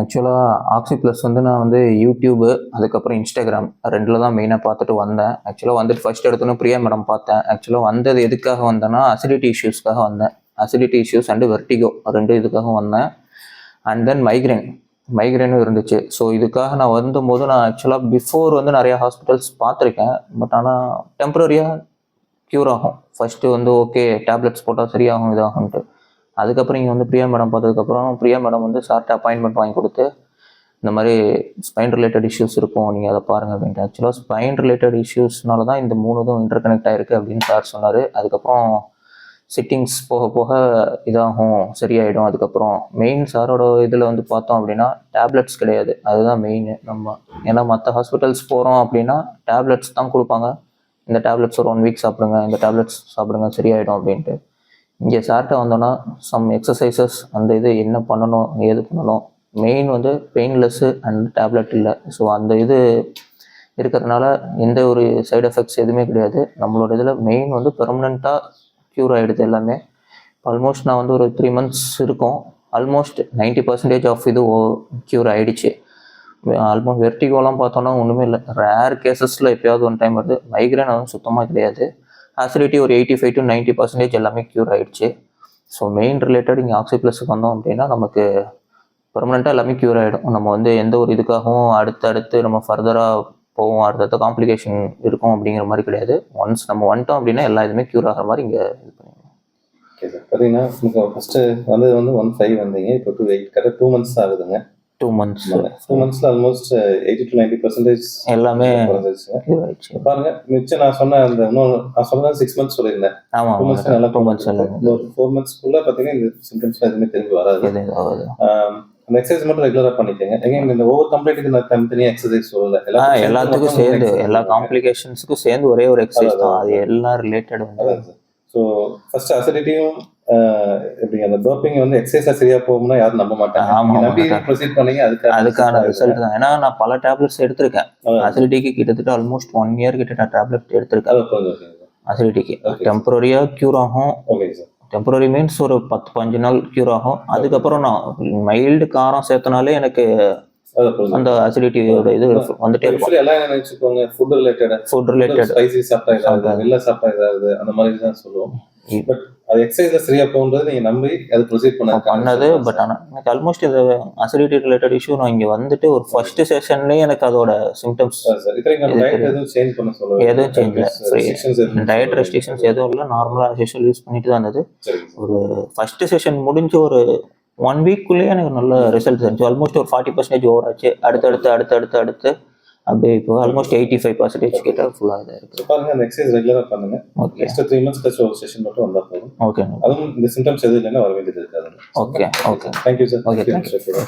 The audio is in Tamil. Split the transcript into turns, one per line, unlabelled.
ஆக்சுவலாக ஆக்சி ப்ளஸ் வந்து நான் வந்து யூடியூபு அதுக்கப்புறம் இன்ஸ்டாகிராம் ரெண்டில் தான் மெயினாக பார்த்துட்டு வந்தேன். ஆக்சுவலாக வந்துட்டு ஃபர்ஸ்ட் எடுத்தோன்னே பிரியா மேடம் பார்த்தேன். ஆக்சுவலாக வந்தது எதுக்காக வந்தேன்னா அசிடிட்டி இஷ்யூஸ்க்காக வந்தேன். அசிடிட்டி இஷ்யூஸ் அண்டு வெர்டிகோ 2 இதுக்காக வந்தேன். அண்ட் தென் மைக்ரேனும் இருந்துச்சு. ஸோ இதுக்காக நான் வந்தபோது நான் ஆக்சுவலாக பிஃபோர் வந்து நிறையா ஹாஸ்பிட்டல்ஸ் பார்த்துருக்கேன். பட் ஆனால் டெம்பரரியாக க்யூர் ஆகும். ஃபஸ்ட்டு வந்து ஓகே டேப்லெட்ஸ் போட்டால் சரியாகும் இதாகும்ன்ட்டு. அதுக்கப்புறம் இங்கே வந்து பிரியா மேடம் பார்த்ததுக்கப்புறம் பிரியா மேடம் வந்து சார்ட்ட அப்பாயின்மெண்ட் வாங்கி கொடுத்து இந்த மாதிரி ஸ்பைன் ரிலேட்டட் இஷ்யூஸ் இருக்கும், நீங்கள் அதை பாருங்கள் அப்படின்ட்டு. ஆக்சுவலாக ஸ்பைன் ரிலேட்டட் இஷ்யூஸ்னால தான் இந்த 3 இதுவும் இன்டர்கனெக்ட் ஆகிருக்கு அப்படின்னு சார் சொன்னார். அதுக்கப்புறம் சிட்டிங்ஸ் போக போக இதாகும், சரியாயிடும். அதுக்கப்புறம் மெயின் சாரோட இதில் வந்து பார்த்தோம் அப்படின்னா டேப்லெட்ஸ் கிடையாது, அதுதான் மெயின். நம்ம ஏன்னா மற்ற ஹாஸ்பிட்டல்ஸ் போகிறோம் அப்படின்னா டேப்லெட்ஸ் தான் கொடுப்பாங்க. இந்த டேப்லெட்ஸ் ஒரு 1 வீக் சாப்பிடுங்க, இந்த டேப்லெட்ஸ் சாப்பிடுங்க சரியாயிடும் அப்படின்ட்டு. இங்கே சார்ட்ட வந்தோன்னா சம் எக்ஸசைசஸ் அந்த இது என்ன பண்ணணும் ஏது பண்ணணும், மெயின் வந்து பெயின்லெஸ்ஸு அண்ட் டேப்லெட் இல்லை. ஸோ அந்த இது இருக்கிறதுனால எந்த ஒரு சைடு எஃபெக்ட்ஸ் எதுவுமே கிடையாது. நம்மளோட இதில் மெயின் வந்து பெர்மனெண்ட்டாக க்யூர் ஆகிடுது எல்லாமே. ஆல்மோஸ்ட் நான் வந்து ஒரு 3 months இருக்கும், ஆல்மோஸ்ட் 90% ஆஃப் இது க்யூர் ஆகிடுச்சு. ஆல்மோஸ்ட் வெர்டிகோலாம் பார்த்தோன்னா ஒன்றுமே இல்லை, ரேர் கேசஸில் எப்போயாவது 1 டைம் வருது. மைக்ரேன் அதுவும் சுத்தமாக கிடையாது. அசிடிட்டி ஒரு 85 to 90% எல்லாமே க்யூர் ஆகிடுச்சு. ஸோ மெயின் ரிலேட்டட் இங்கே ஆக்சி ப்ளஸுக்கு வந்தோம் அப்படின்னா நமக்கு பெர்மனெண்ட்டாக எல்லாமே க்யூர் ஆகிடும். நம்ம வந்து எந்த ஒரு இதுக்காகவும் அடுத்து நம்ம ஃபர்தராக போவோம், அடுத்த காம்ப்ளிகேஷன் இருக்கும் அப்படிங்கிற மாதிரி கிடையாது. ஒன்ஸ் நம்ம வந்துட்டோம் அப்படின்னா எல்லா இதுவுமே க்யூர் ஆகிற மாதிரி இங்கே இது பண்ணிடுவோம்.
ஓகே சார், பார்த்தீங்கன்னா உங்களுக்கு ஃபஸ்ட்டு வந்தது வந்து 1.5 வந்தீங்க, இப்போ 2.8 கரெக்டாக 2 months ஆகுதுங்க.
2 months
2 monthsல ஆல்மோஸ்ட் 80 to 90%
எல்லாமே
குறைஞ்சிருச்சுங்க. பாருங்க மிச்சம் நான் சொன்ன அந்த நான் சொன்ன 6 months சொல்லியிருந்தேன்.
ஆமாம்,
2 months நல்லா 2 months ஒரு 4 monthsக்குள்ள பார்த்தீங்கன்னா இந்த சிம்டம்ஸ்லாம் எதுவுமே திரும்பி வராது. அந்த எக்ஸசைஸ் மட்டும் ரெகுலராக பண்ணிக்கோங்க. எகைன் இந்த ஒவ்வொரு கம்ப்ளைண்ட்டுக்கு நான் தனித்தனியாக எக்ஸசைஸ் சொல்லலை,
எல்லாத்துக்கும் சேர்ந்து எல்லா காம்ப்ளிகேஷன்ஸுக்கும் சேர்ந்து ஒரே ஒரு எக்ஸசைஸ் தான், அது எல்லாம் ரிலேட்டட் வந்து.
ஸோ ஃபர்ஸ்ட் அசிடிட்டியும் எப்படி அந்த பர்பிங் வந்து எக்ஸசைஸா சரியா போகும்னா யாரும் நம்ப மாட்டாங்க. நம்பி ப்ரொசீட் பண்ணீங்க,
அதுக்கான ரிசல்ட் தான். ஏன்னா நான் பல டேப்லெட்ஸ் எடுத்திருக்கேன் அசிடிட்டிக்கு, கிட்டத்தட்ட ஆல்மோஸ்ட் 1 year கிட்ட நான் டேப்லெட் எடுத்திருக்கேன் அசிடிட்டிக்கு. டெம்பரரியா க்யூர் ஆகும்.
ஓகே சார்,
டெம்பரரி மீன்ஸ் ஒரு 10-15 நாள் க்யூர் ஆகும். அதுக்கப்புறம் நான் மைல்டு காரம் சேர்த்தனாலே எனக்கு அந்த அசிடிட்டியோட இது வந்துட்டே இருக்கும்.
எல்லாம் என்ன நினைச்சுக்கோங்க, ஃபுட் ரிலேட்டட் ஸ்பைசி சாப்பிட்டா வெள்ள சாப்பிட்டா அந்த மாதிரி தான் சொல்லுவோம். பட் அது எக்ஸசைஸ்ல சரியா போகும்போது நீங்க நம்பி அது ப்ரொசீட் பண்ணது.
பட் ஆனால் எனக்கு ஆல்மோஸ்ட் இது அசிடிட்டி ரிலேட்டட் இஷ்யூ நான் இங்கே வந்துட்டு ஒரு ஃபர்ஸ்ட் செஷன்லேயே எனக்கு அதோட சிம்டம்ஸ்
எதுவும்
சேஞ்ச் இல்லை, டயட் ரெஸ்ட்ரிக்ஷன்ஸ் எதுவும் இல்லை, நார்மலாக யூஸ்வல் யூஸ் பண்ணிட்டு தான் இருந்தது. ஒரு ஃபர்ஸ்ட் செஷன் முடிஞ்சு ஒரு 1 weekக்குள்ளேயே எனக்கு நல்ல ரிசல்ட் இருந்துச்சு. ஆல்மோஸ்ட் ஒரு 40% ஓவர் ஆச்சு. அடுத்து அப்படியே இப்போ ஆல்மோஸ்ட் 85% கிட்ட ஃபுல்லாக இதாக இருக்குது.
பாருங்க, அந்த எக்ஸசைஸ் ரெகுலராக பண்ணுங்க. ஓகே, நெக்ஸ்ட் 3 months கழிச்சு ஒரு செஷன் மட்டும் வந்தால் போதும்.
ஓகே,
அதுவும் இந்த சிம்டம்ஸ் எதுவும் இல்லைன்னா வர வேண்டியது இருக்காது.
Okay,
thank you sir.
Okay, thank you.